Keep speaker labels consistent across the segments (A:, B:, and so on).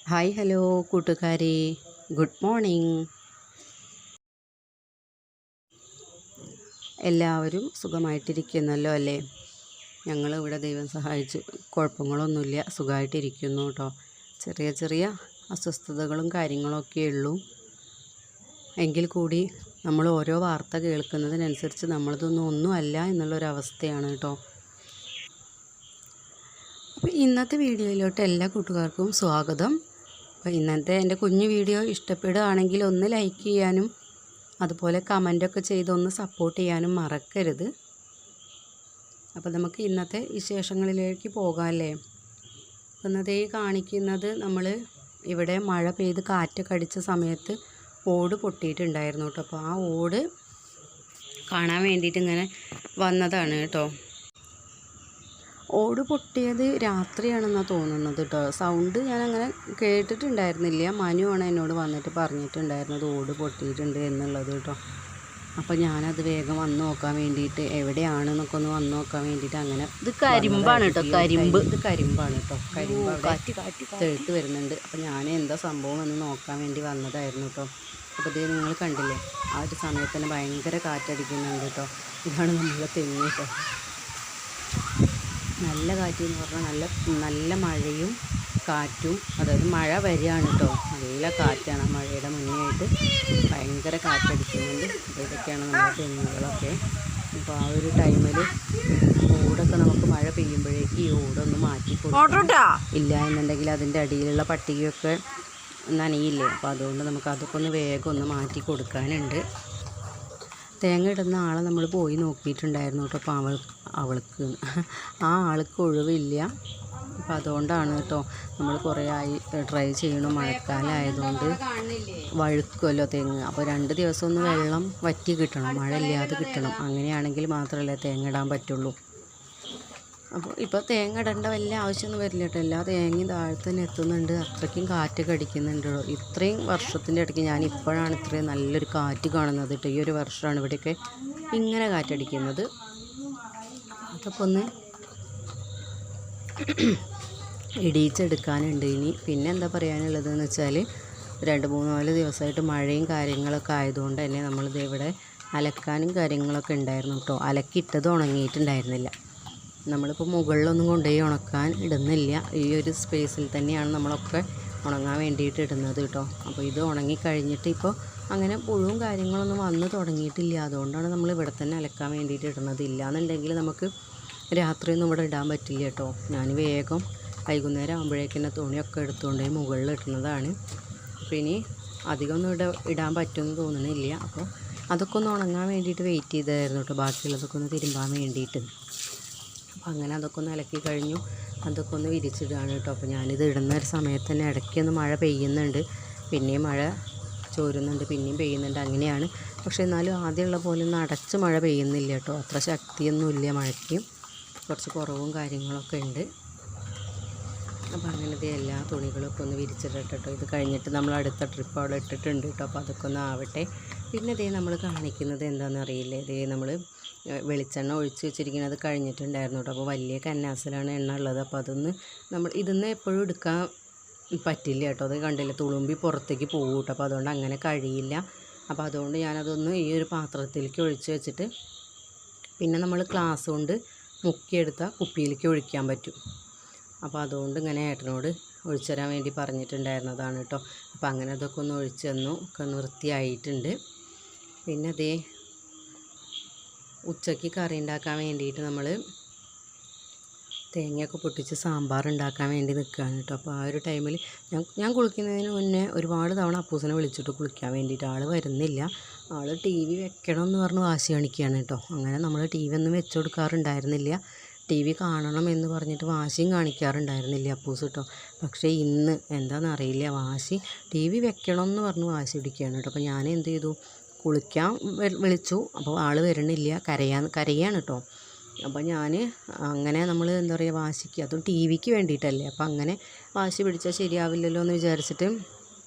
A: Hi hello കൂട്ടുകാരെ, good morning. എല്ലാവരും സുഖമായിട്ടിരിക്കുന്നല്ലോ അല്ലേ? ഞങ്ങളിവിടെ ദൈവം സഹായിച്ച് കുഴപ്പങ്ങളൊന്നുമില്ല, സുഖമായിട്ടിരിക്കുന്നു കേട്ടോ. ചെറിയ ചെറിയ അസ്വസ്ഥതകളും കാര്യങ്ങളൊക്കെ ഉള്ളൂ. എങ്കിൽ കൂടി നമ്മൾ ഓരോ വാർത്ത കേൾക്കുന്നതിനനുസരിച്ച് നമ്മളതൊന്നും ഒന്നുമല്ല എന്നുള്ളൊരവസ്ഥയാണ് കേട്ടോ. അപ്പോൾ ഇന്നത്തെ വീഡിയോയിലോട്ട് എല്ലാ കൂട്ടുകാർക്കും സ്വാഗതം. അപ്പോൾ ഇന്നത്തെ എൻ്റെ കുഞ്ഞു വീഡിയോ ഇഷ്ടപ്പെടുകയാണെങ്കിൽ ഒന്ന് ലൈക്ക് ചെയ്യാനും അതുപോലെ കമൻറ്റൊക്കെ ചെയ്തൊന്ന് സപ്പോർട്ട് ചെയ്യാനും മറക്കരുത്. അപ്പോൾ നമുക്ക് ഇന്നത്തെ വിശേഷങ്ങളിലേക്ക് പോകാമല്ലേ? ഇന്നത്തെ കാണിക്കുന്നത് നമ്മൾ ഇവിടെ മഴ പെയ്ത് കാറ്റൊക്കെ അടിച്ച സമയത്ത് ഓട് പൊട്ടിയിട്ടുണ്ടായിരുന്നു കേട്ടോ. അപ്പോൾ ആ ഓട് കാണാൻ വേണ്ടിയിട്ട് ഇങ്ങനെ വന്നതാണ് കേട്ടോ. ഓട് പൊട്ടിയത് രാത്രിയാണെന്നാണ് തോന്നുന്നത് കേട്ടോ. സൗണ്ട് ഞാനങ്ങനെ കേട്ടിട്ടുണ്ടായിരുന്നില്ല. മനുവാണ് എന്നോട് വന്നിട്ട് പറഞ്ഞിട്ടുണ്ടായിരുന്നത് ഓട് പൊട്ടിയിട്ടുണ്ട് എന്നുള്ളത് കേട്ടോ. അപ്പോൾ ഞാനത് വേഗം വന്ന് നോക്കാൻ വേണ്ടിയിട്ട് എവിടെയാണെന്നൊക്കെ ഒന്ന് വന്ന് നോക്കാൻ വേണ്ടിയിട്ട് അങ്ങനെ.
B: ഇത് കരിമ്പാണ് കേട്ടോ, കരിമ്പ്.
A: ഇത് കരിമ്പാണ് കേട്ടോ. കരിമ്പ് തെഴുത്ത് വരുന്നുണ്ട്. അപ്പോൾ ഞാൻ എന്താ സംഭവം എന്ന് നോക്കാൻ വേണ്ടി വന്നതായിരുന്നു കേട്ടോ. അപ്പോൾ ഇത് നിങ്ങൾ കണ്ടില്ലേ, ആ ഒരു സമയത്ത് തന്നെ ഭയങ്കര കാറ്റടിക്കുന്നുണ്ട് കേട്ടോ. ഇതാണ് നമ്മളെ തെങ്ങ് കേട്ടോ. നല്ല കാറ്റ് എന്ന് പറഞ്ഞാൽ നല്ല മഴയും കാറ്റും, അതായത് മഴ വരികയാണ് കേട്ടോ. നല്ല കാറ്റാണ്, മഴയുടെ മുന്നേ ആയിട്ട് ഭയങ്കര കാറ്റടിക്കുന്നുണ്ട്. അപ്പോൾ ഇതൊക്കെയാണ് നമ്മുടെ തെങ്ങുകളൊക്കെ. അപ്പോൾ ആ ഒരു ടൈമിൽ ഓടൊക്കെ നമുക്ക് മഴ പെയ്യുമ്പോഴേക്ക് ഈ ഓടൊന്ന് മാറ്റി കൊടുക്കാം. ഇല്ല എന്നുണ്ടെങ്കിൽ അതിൻ്റെ അടിയിലുള്ള പട്ടികയൊക്കെ നനയില്ലേ. അപ്പോൾ അതുകൊണ്ട് നമുക്ക് അതൊക്കെ ഒന്ന് വേഗം ഒന്ന് മാറ്റി കൊടുക്കാനുണ്ട്. തേങ്ങ ഇടുന്ന ആളെ നമ്മൾ പോയി നോക്കിയിട്ടുണ്ടായിരുന്നു കേട്ടോ. അപ്പോൾ അവൾക്ക് ആ ആൾക്ക് ഒഴിവില്ല. അപ്പോൾ അതുകൊണ്ടാണ് കേട്ടോ നമ്മൾ കുറേ ആയി ട്രൈ ചെയ്യണം. മഴക്കാലമായതുകൊണ്ട് വഴുക്കുമല്ലോ തെങ്ങ്. അപ്പോൾ 2 ദിവസം ഒന്ന് വെള്ളം വറ്റി കിട്ടണം, മഴ ഇല്ലാതെ കിട്ടണം. അങ്ങനെയാണെങ്കിൽ മാത്രമല്ലേ തേങ്ങ ഇടാൻ പറ്റുള്ളൂ. അപ്പോൾ ഇപ്പോൾ തേങ്ങ ഇടേണ്ട വലിയ ആവശ്യമൊന്നും വരില്ല കേട്ടോ. എല്ലാ തേങ്ങയും താഴെ തന്നെ എത്തുന്നുണ്ട്. അത്രയ്ക്കും കാറ്റൊക്കെ അടിക്കുന്നുണ്ട്. ഇത്രയും വർഷത്തിൻ്റെ ഇടയ്ക്ക് ഞാൻ ഇപ്പോഴാണ് ഇത്രയും നല്ലൊരു കാറ്റ് കാണുന്നത് കേട്ടോ. ഈ ഒരു വർഷമാണ് ഇവിടെയൊക്കെ ഇങ്ങനെ കാറ്റടിക്കുന്നത്. അതൊക്കെ ഒന്ന് ഇടിയിച്ചെടുക്കാനുണ്ട് ഇനി. പിന്നെ എന്താ പറയാനുള്ളതെന്ന് വെച്ചാൽ 2-3-4 ദിവസമായിട്ട് മഴയും കാര്യങ്ങളൊക്കെ ആയതുകൊണ്ട് തന്നെ നമ്മളിത് ഇവിടെ അലക്കാനും കാര്യങ്ങളൊക്കെ ഉണ്ടായിരുന്നു കേട്ടോ. അലക്കിയിട്ടത് ഉണങ്ങിയിട്ടുണ്ടായിരുന്നില്ല. നമ്മളിപ്പോൾ മുകളിലൊന്നും കൊണ്ടുപോയി ഉണക്കാൻ ഇടുന്നില്ല. ഈ ഒരു സ്പേസിൽ തന്നെയാണ് നമ്മളൊക്കെ ഉണങ്ങാൻ വേണ്ടിയിട്ട് ഇടുന്നത് കേട്ടോ. അപ്പോൾ ഇത് ഉണങ്ങിക്കഴിഞ്ഞിട്ട് ഇപ്പോൾ അങ്ങനെ പുഴുവും കാര്യങ്ങളൊന്നും വന്ന് തുടങ്ങിയിട്ടില്ല. അതുകൊണ്ടാണ് നമ്മൾ ഇവിടെ തന്നെ അലക്കാൻ വേണ്ടിയിട്ട് ഇടുന്നത്. ഇല്ലയെന്നുണ്ടെങ്കിൽ നമുക്ക് രാത്രിയൊന്നും ഇവിടെ ഇടാൻ പറ്റില്ല കേട്ടോ. ഞാൻ വേഗം വൈകുന്നേരം ആകുമ്പോഴേക്കും തുണിയൊക്കെ എടുത്തുകൊണ്ടുപോയി മുകളിൽ ഇടുന്നതാണ്. അപ്പോൾ ഇനി അധികമൊന്നും ഇടാൻ പറ്റുമെന്ന് തോന്നുന്നില്ല. അപ്പോൾ അതൊക്കെ ഒന്ന് ഉണങ്ങാൻ വേണ്ടിയിട്ട് വെയിറ്റ് ചെയ്തായിരുന്നു കേട്ടോ, ബാക്കിയുള്ളതൊക്കെ ഒന്ന് തിരുമ്പാൻ വേണ്ടിയിട്ട്. അപ്പോൾ അങ്ങനെ അതൊക്കെ ഒന്ന് അലക്കി കഴിഞ്ഞു. അതൊക്കെ ഒന്ന് വിരിച്ചിടുകയാണ് കേട്ടോ. അപ്പോൾ ഞാനിത് ഇടുന്ന ഒരു സമയത്ത് തന്നെ ഇടയ്ക്കൊന്ന് മഴ പെയ്യുന്നുണ്ട്, പിന്നെയും മഴ ചോരുന്നുണ്ട്, പിന്നെയും പെയ്യുന്നുണ്ട്. അങ്ങനെയാണ്. പക്ഷേ എന്നാലും ആദ്യമുള്ള പോലെ ഒന്നും അടച്ച് മഴ പെയ്യുന്നില്ല കേട്ടോ. അത്ര ശക്തിയൊന്നുമില്ല മഴയ്ക്ക്, കുറച്ച് കുറവും കാര്യങ്ങളൊക്കെ ഉണ്ട്. അപ്പോൾ അങ്ങനത്തെ എല്ലാ തുണികളൊക്കെ ഒന്ന് വിരിച്ചിടട്ടെ കേട്ടോ. ഇത് കഴിഞ്ഞിട്ട് നമ്മൾ അടുത്ത ട്രിപ്പ് അവിടെ ഇട്ടിട്ടുണ്ട് കേട്ടോ. അപ്പോൾ അതൊക്കെ ഒന്ന് ആവട്ടെ. പിന്നെ ഇതേ നമ്മൾ കാണിക്കുന്നത് എന്താണെന്ന് അറിയില്ലേ, ഇതേ നമ്മൾ വെളിച്ചെണ്ണ ഒഴിച്ച് വെച്ചിരിക്കുന്നത് കഴിഞ്ഞിട്ടുണ്ടായിരുന്നു കേട്ടോ. അപ്പോൾ വലിയ കന്നാസിലാണ് എണ്ണ ഉള്ളത്. അപ്പോൾ അതൊന്ന് ഇതിന്ന് എപ്പോഴും എടുക്കാൻ പറ്റില്ല കേട്ടോ. അത് കണ്ടില്ല, തുളുമ്പി പുറത്തേക്ക് പോകും കേട്ടോ. അപ്പോൾ അതുകൊണ്ട് അങ്ങനെ കഴിയില്ല. അപ്പോൾ അതുകൊണ്ട് ഞാനതൊന്ന് ഈ ഒരു പാത്രത്തിലേക്ക് ഒഴിച്ച് വെച്ചിട്ട് പിന്നെ നമ്മൾ ഗ്ലാസ് കൊണ്ട് മുക്കിയെടുത്ത കുപ്പിയിലേക്ക് ഒഴിക്കാൻ പറ്റും. അപ്പോൾ അതുകൊണ്ട് ഇങ്ങനെ ഏട്ടനോട് ഒഴിച്ചു തരാൻ വേണ്ടി പറഞ്ഞിട്ടുണ്ടായിരുന്നതാണ് കേട്ടോ. അപ്പോൾ അങ്ങനെ അതൊക്കെ ഒന്ന് ഒഴിച്ച് തന്നു. ഒക്കെ ഒന്ന് വൃത്തിയായിട്ടുണ്ട്. പിന്നെ അതേ ഉച്ചയ്ക്ക് കറി ഉണ്ടാക്കാൻ വേണ്ടിയിട്ട് നമ്മൾ തേങ്ങയൊക്കെ പൊട്ടിച്ച് സാമ്പാർ ഉണ്ടാക്കാൻ വേണ്ടി നിൽക്കുകയാണ് കേട്ടോ. അപ്പോൾ ആ ഒരു ടൈമിൽ ഞാൻ കുളിക്കുന്നതിന് മുന്നേ ഒരുപാട് തവണ അപ്പൂസിനെ വിളിച്ചിട്ട് കുളിക്കാൻ വേണ്ടിയിട്ട്. ആൾ വരുന്നില്ല. ആൾ TV വെക്കണം എന്ന് പറഞ്ഞ് വാശി കാണിക്കുകയാണ് കേട്ടോ. അങ്ങനെ നമ്മൾ TV ഒന്നും വെച്ച് കൊടുക്കാറുണ്ടായിരുന്നില്ല. TV കാണണം എന്ന് പറഞ്ഞിട്ട് വാശിയും കാണിക്കാറുണ്ടായിരുന്നില്ല അപ്പൂസ് കേട്ടോ. പക്ഷേ ഇന്ന് എന്താണെന്നറിയില്ല, വാശി TV വെക്കണം എന്ന് പറഞ്ഞ് വാശി പിടിക്കുകയാണ് കേട്ടോ. അപ്പോൾ ഞാൻ എന്ത് ചെയ്തു, കുളിക്കാൻ വിളിച്ചു. അപ്പോൾ ആൾ വരണില്ല, കരയാണ് കേട്ടോ. അപ്പോൾ ഞാൻ അങ്ങനെ നമ്മൾ എന്താ പറയുക, വാശിക്ക്, അതും TVക്ക് വേണ്ടിയിട്ടല്ലേ. അപ്പോൾ അങ്ങനെ വാശി പിടിച്ചാൽ ശരിയാവില്ലല്ലോ എന്ന് വിചാരിച്ചിട്ട്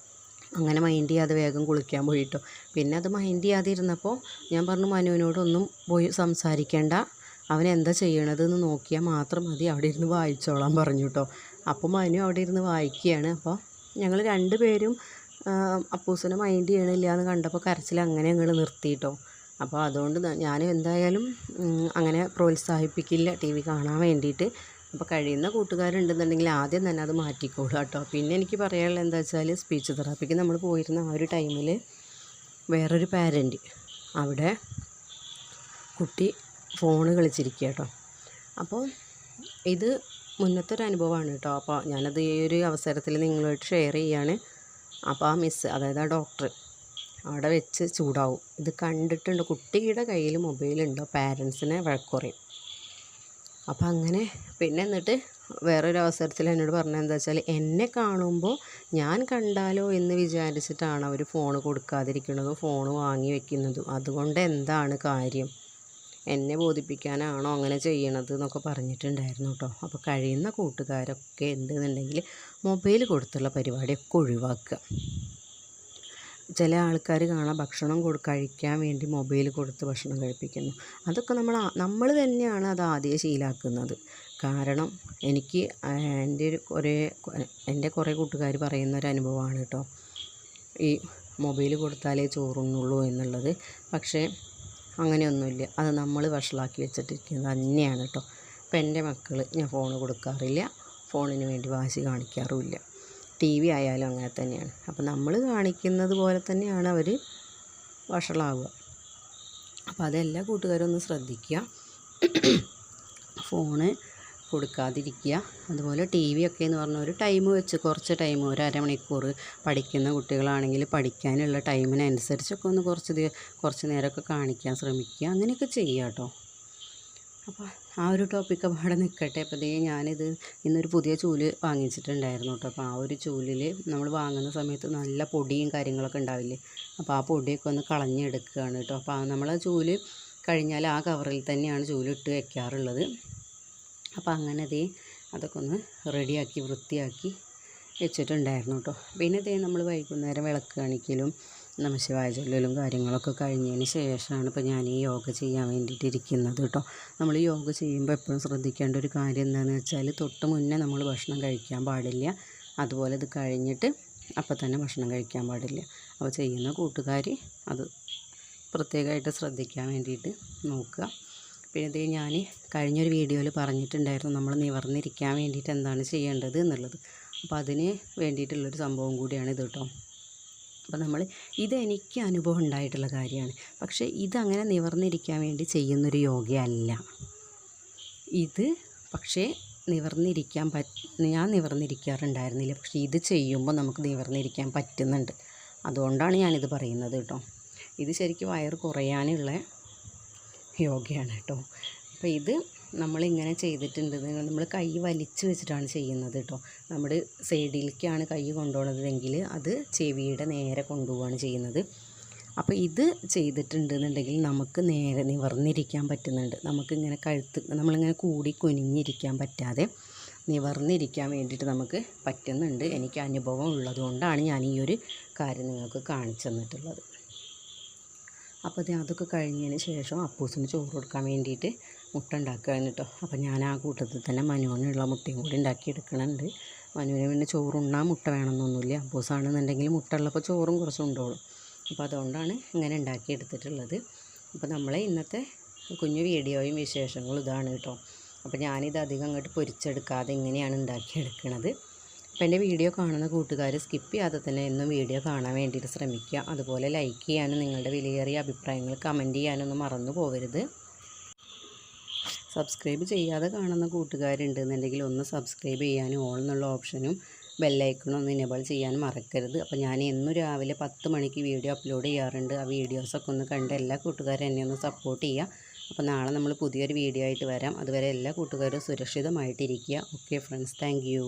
A: അങ്ങനെ മൈൻഡ് ചെയ്യാതെ വേഗം കുളിക്കാൻ പോയിട്ടോ. പിന്നെ അത് മൈൻഡ് ചെയ്യാതെ ഇരുന്നപ്പോൾ ഞാൻ പറഞ്ഞു മനുവിനോടൊന്നും പോയി സംസാരിക്കേണ്ട, അവൻ എന്താ ചെയ്യണതെന്ന് നോക്കിയാൽ മാത്രം മതി, അവിടെ ഇരുന്ന് വായിച്ചോളാൻ പറഞ്ഞു കേട്ടോ. അപ്പോൾ മനു അവിടെ ഇരുന്ന് വായിക്കുകയാണ്. അപ്പോൾ ഞങ്ങൾ 2 പേരും അപ്പൂസിനെ മൈൻഡ് ചെയ്യണില്ല എന്ന് കണ്ടപ്പോൾ കരച്ചിൽ അങ്ങനെ ഞങ്ങൾ നിർത്തിയിട്ടോ. അപ്പോൾ അതുകൊണ്ട് ഞാൻ എന്തായാലും അങ്ങനെ പ്രോത്സാഹിപ്പിക്കില്ല ടി വി കാണാൻ വേണ്ടിയിട്ട്. അപ്പോൾ കഴിയുന്ന കൂട്ടുകാരുണ്ടെന്നുണ്ടെങ്കിൽ ആദ്യം തന്നെ അത് മാറ്റിക്കോളൂ കേട്ടോ. പിന്നെ എനിക്ക് പറയാനുള്ളത് എന്താ വെച്ചാൽ, സ്പീച്ച് തെറാപ്പിക്ക് നമ്മൾ പോയിരുന്ന ആ ഒരു ടൈമിൽ വേറൊരു പാരൻറ്റ് അവിടെ കുട്ടി ഫോണ് കളിച്ചിരിക്കുക കേട്ടോ. അപ്പോൾ ഇത് മുന്നത്തെ ഒരു അനുഭവമാണ് കേട്ടോ. അപ്പോൾ ഞാനത് ഈ ഒരു അവസരത്തിൽ നിങ്ങളുമായിട്ട് ഷെയർ ചെയ്യാണ്. അപ്പോൾ ആ മിസ്സ്, അതായത് ആ ഡോക്ടർ അവിടെ വെച്ച് ചൂടാവും. ഇത് കണ്ടിട്ടുണ്ട്, കുട്ടിയുടെ കയ്യിൽ മൊബൈലുണ്ടോ പാരൻസിനെ വഴക്കുറയും. അപ്പം അങ്ങനെ പിന്നെ എന്നിട്ട് വേറൊരു അവസരത്തിൽ എന്നോട് പറഞ്ഞത് എന്താ വെച്ചാൽ, എന്നെ കാണുമ്പോൾ ഞാൻ കണ്ടാലോ എന്ന് വിചാരിച്ചിട്ടാണ് അവർ ഫോൺ കൊടുക്കാതിരിക്കുന്നതും ഫോൺ വാങ്ങി വെക്കുന്നതും. അതുകൊണ്ട് എന്താണ് കാര്യം, എന്നെ ബോധിപ്പിക്കാനാണോ അങ്ങനെ ചെയ്യണത് എന്നൊക്കെ പറഞ്ഞിട്ടുണ്ടായിരുന്നു കേട്ടോ. അപ്പോൾ കഴിയുന്ന കൂട്ടുകാരൊക്കെ എന്തെന്നുണ്ടെങ്കിൽ മൊബൈൽ കൊടുത്തുള്ള പരിപാടിയൊക്കെ ഒഴിവാക്കുക. ചില ആൾക്കാർ കാണാം ഭക്ഷണം കഴിക്കാൻ വേണ്ടി മൊബൈൽ കൊടുത്ത് ഭക്ഷണം കഴിപ്പിക്കുന്നു. അതൊക്കെ നമ്മൾ തന്നെയാണ് അത് ആദ്യം ശീലാക്കുന്നത്. കാരണം എനിക്ക് എൻ്റെ കുറേ കൂട്ടുകാർ പറയുന്നൊരു അനുഭവമാണ് കേട്ടോ, ഈ മൊബൈൽ കൊടുത്താലേ ചോറുണ്ണുള്ളൂ എന്നുള്ളത്. പക്ഷേ അങ്ങനെയൊന്നുമില്ല, അത് നമ്മൾ വഷളാക്കി വെച്ചിട്ടിരിക്കുന്നത് തന്നെയാണ് കേട്ടോ. ഇപ്പം എൻ്റെ മക്കൾ ഞാൻ ഫോൺ കൊടുക്കാറില്ല, ഫോണിന് വേണ്ടി വാശി കാണിക്കാറുമില്ല. ടി വി ആയാലും അങ്ങനെ തന്നെയാണ്. അപ്പോൾ നമ്മൾ കാണിക്കുന്നത് പോലെ തന്നെയാണ് അവർ വഷളാവുക. അപ്പോൾ അതെല്ലാ കൂട്ടുകാരും ഒന്ന് ശ്രദ്ധിക്കുക, ഫോണ് കൊടുക്കാതിരിക്കുക. അതുപോലെ ടി വി ഒക്കെ എന്ന് പറഞ്ഞാൽ ഒരു ടൈം വെച്ച്, കുറച്ച് ടൈം, ഒരു അരമണിക്കൂർ പഠിക്കുന്ന കുട്ടികളാണെങ്കിൽ പഠിക്കാനുള്ള ടൈമിനനുസരിച്ചൊക്കെ ഒന്ന് കുറച്ച് നേരമൊക്കെ കാണിക്കാൻ ശ്രമിക്കുക. അങ്ങനെയൊക്കെ ചെയ്യുക കേട്ടോ. അപ്പോൾ ആ ഒരു ടോപ്പിക്ക് അവിടെ നിൽക്കട്ടെ. അപ്പോൾ ഞാനിത് ഇന്നൊരു പുതിയ ചൂല് വാങ്ങിച്ചിട്ടുണ്ടായിരുന്നു കേട്ടോ. അപ്പോൾ ആ ഒരു ചൂലിൽ നമ്മൾ വാങ്ങുന്ന സമയത്ത് നല്ല പൊടിയും കാര്യങ്ങളൊക്കെ ഉണ്ടാവില്ലേ, അപ്പോൾ ആ പൊടിയൊക്കെ ഒന്ന് കളഞ്ഞെടുക്കുകയാണ് കേട്ടോ. അപ്പോൾ നമ്മൾ ആ ചൂല് കഴിഞ്ഞാൽ ആ കവറിൽ തന്നെയാണ് ചൂലിട്ട് വെക്കാറുള്ളത്. അപ്പോൾ അങ്ങനെ അതൊക്കെ ഒന്ന് റെഡിയാക്കി വൃത്തിയാക്കി വെച്ചിട്ടുണ്ടായിരുന്നു കേട്ടോ. പിന്നെ നമ്മൾ വൈകുന്നേരം വിളക്ക് കാണിക്കലും നമഃശിവായ ചൊല്ലലും കാര്യങ്ങളൊക്കെ കഴിഞ്ഞതിന് ശേഷമാണ് ഇപ്പോൾ ഞാൻ ഈ യോഗ ചെയ്യാൻ വേണ്ടിയിട്ട് ഇരിക്കുന്നത് കേട്ടോ. നമ്മൾ യോഗ ചെയ്യുമ്പോൾ എപ്പോഴും ശ്രദ്ധിക്കേണ്ട ഒരു കാര്യം എന്താണെന്ന് വെച്ചാൽ, തൊട്ട് മുന്നേ നമ്മൾ ഭക്ഷണം കഴിക്കാൻ പാടില്ല. അതുപോലെ ഇത് കഴിഞ്ഞിട്ട് അപ്പം തന്നെ ഭക്ഷണം കഴിക്കാൻ പാടില്ല. അപ്പോൾ ചെയ്യുന്ന കൂട്ടുകാർ അത് പ്രത്യേകമായിട്ട് ശ്രദ്ധിക്കാൻ വേണ്ടിയിട്ട് നോക്കുക. പിന്നെ ഞാൻ കഴിഞ്ഞൊരു വീഡിയോയിൽ പറഞ്ഞിട്ടുണ്ടായിരുന്നു നമ്മൾ നിവർന്നിരിക്കാൻ വേണ്ടിയിട്ട് എന്താണ് ചെയ്യേണ്ടത് എന്നുള്ളത്. അപ്പോൾ അതിന് വേണ്ടിയിട്ടുള്ളൊരു സംഭവം കൂടിയാണ് ഇത് കേട്ടോ. അപ്പോൾ ഇതെനിക്ക് അനുഭവം ഉണ്ടായിട്ടുള്ള കാര്യമാണ്. പക്ഷേ ഇതങ്ങനെ നിവർന്നിരിക്കാൻ വേണ്ടി ചെയ്യുന്നൊരു യോഗയല്ല ഇത്. പക്ഷേ ഞാൻ നിവർന്നിരിക്കാറുണ്ടായിരുന്നില്ല. പക്ഷേ ഇത് ചെയ്യുമ്പോൾ നമുക്ക് നിവർന്നിരിക്കാൻ പറ്റുന്നുണ്ട്. അതുകൊണ്ടാണ് ഞാനിത് പറയുന്നത് കേട്ടോ. ഇത് ശരിക്കും വയറ് കുറയാനുള്ള യോഗയാണ് കേട്ടോ. അപ്പോൾ ഇത് നമ്മളിങ്ങനെ ചെയ്തിട്ടുണ്ട്. നമ്മൾ കൈ വലിച്ചു വെച്ചിട്ടാണ് ചെയ്യുന്നത് കേട്ടോ. നമ്മുടെ സൈഡിലേക്കാണ് കൈ കൊണ്ടുപോകുന്നതെങ്കിൽ അത് ചെവിയുടെ നേരെ കൊണ്ടുപോവുകയാണ് ചെയ്യുന്നത്. അപ്പോൾ ഇത് ചെയ്തിട്ടുണ്ടെന്നുണ്ടെങ്കിൽ നമുക്ക് നേരെ നിവർന്നിരിക്കാൻ പറ്റുന്നുണ്ട്. നമുക്കിങ്ങനെ നമ്മളിങ്ങനെ കൂടി കുനിഞ്ഞിരിക്കാൻ പറ്റാതെ നിവർന്നിരിക്കാൻ വേണ്ടിയിട്ട് നമുക്ക് പറ്റുന്നുണ്ട്. എനിക്ക് അനുഭവം ഉള്ളതുകൊണ്ടാണ് ഞാൻ ഈ ഒരു കാര്യം നിങ്ങൾക്ക് കാണിച്ചു തന്നിട്ടുള്ളത്. അപ്പോൾ അതൊക്കെ കഴിഞ്ഞതിന് ശേഷം അപ്പൂസിന് ചോറ് കൊടുക്കാൻ വേണ്ടിയിട്ട് മുട്ട ഉണ്ടാക്കുകയാണ് കേട്ടോ. അപ്പോൾ ഞാൻ ആ കൂട്ടത്തിൽ തന്നെ മനുവിനുള്ള മുട്ടയും കൂടി ഉണ്ടാക്കിയെടുക്കണുണ്ട്. മനുവിന് പിന്നെ ചോറുണ്ണാൻ മുട്ട വേണമെന്നൊന്നുമില്ല. അപ്പൂസാണെന്നുണ്ടെങ്കിൽ മുട്ട ഉള്ളപ്പോൾ ചോറും കുറച്ച് ഉണ്ടോളും. അപ്പോൾ അതുകൊണ്ടാണ് ഇങ്ങനെ ഉണ്ടാക്കിയെടുത്തിട്ടുള്ളത്. അപ്പോൾ നമ്മളെ ഇന്നത്തെ കുഞ്ഞു വീഡിയോയും വിശേഷങ്ങളും ഇതാണ് കേട്ടോ. അപ്പോൾ ഞാനിത് അധികം അങ്ങോട്ട് പൊരിച്ചെടുക്കാതെ ഇങ്ങനെയാണ് ഉണ്ടാക്കിയെടുക്കുന്നത്. അപ്പോൾ എൻ്റെ വീഡിയോ കാണുന്ന കൂട്ടുകാർ സ്കിപ്പ് ചെയ്യാതെ തന്നെ എന്നും വീഡിയോ കാണാൻ വേണ്ടിയിട്ട് ശ്രമിക്കുക. അതുപോലെ ലൈക്ക് ചെയ്യാനും നിങ്ങളുടെ വിലയേറിയ അഭിപ്രായങ്ങൾ കമൻറ്റ് ചെയ്യാനൊന്നും മറന്നു പോകരുത്. സബ്സ്ക്രൈബ് ചെയ്യാതെ കാണുന്ന കൂട്ടുകാരുണ്ടെന്നുണ്ടെങ്കിൽ ഒന്ന് സബ്സ്ക്രൈബ് ചെയ്യാനും ഓൾ എന്നുള്ള ഓപ്ഷനും ബെല്ലൈക്കണും ഒന്ന് ഇനേബിൾ ചെയ്യാനും മറക്കരുത്. അപ്പോൾ ഞാൻ എന്നും രാവിലെ 10 മണിക്ക് വീഡിയോ അപ്ലോഡ് ചെയ്യാറുണ്ട്. ആ വീഡിയോസൊക്കെ ഒന്ന് കണ്ട് എല്ലാ കൂട്ടുകാരും എന്നെ ഒന്ന് സപ്പോർട്ട് ചെയ്യുക. അപ്പോൾ നാളെ നമ്മൾ പുതിയൊരു വീഡിയോ ആയിട്ട് വരാം. അതുവരെ എല്ലാ കൂട്ടുകാരും സുരക്ഷിതമായിട്ടിരിക്കുക. Okay friends, thank U.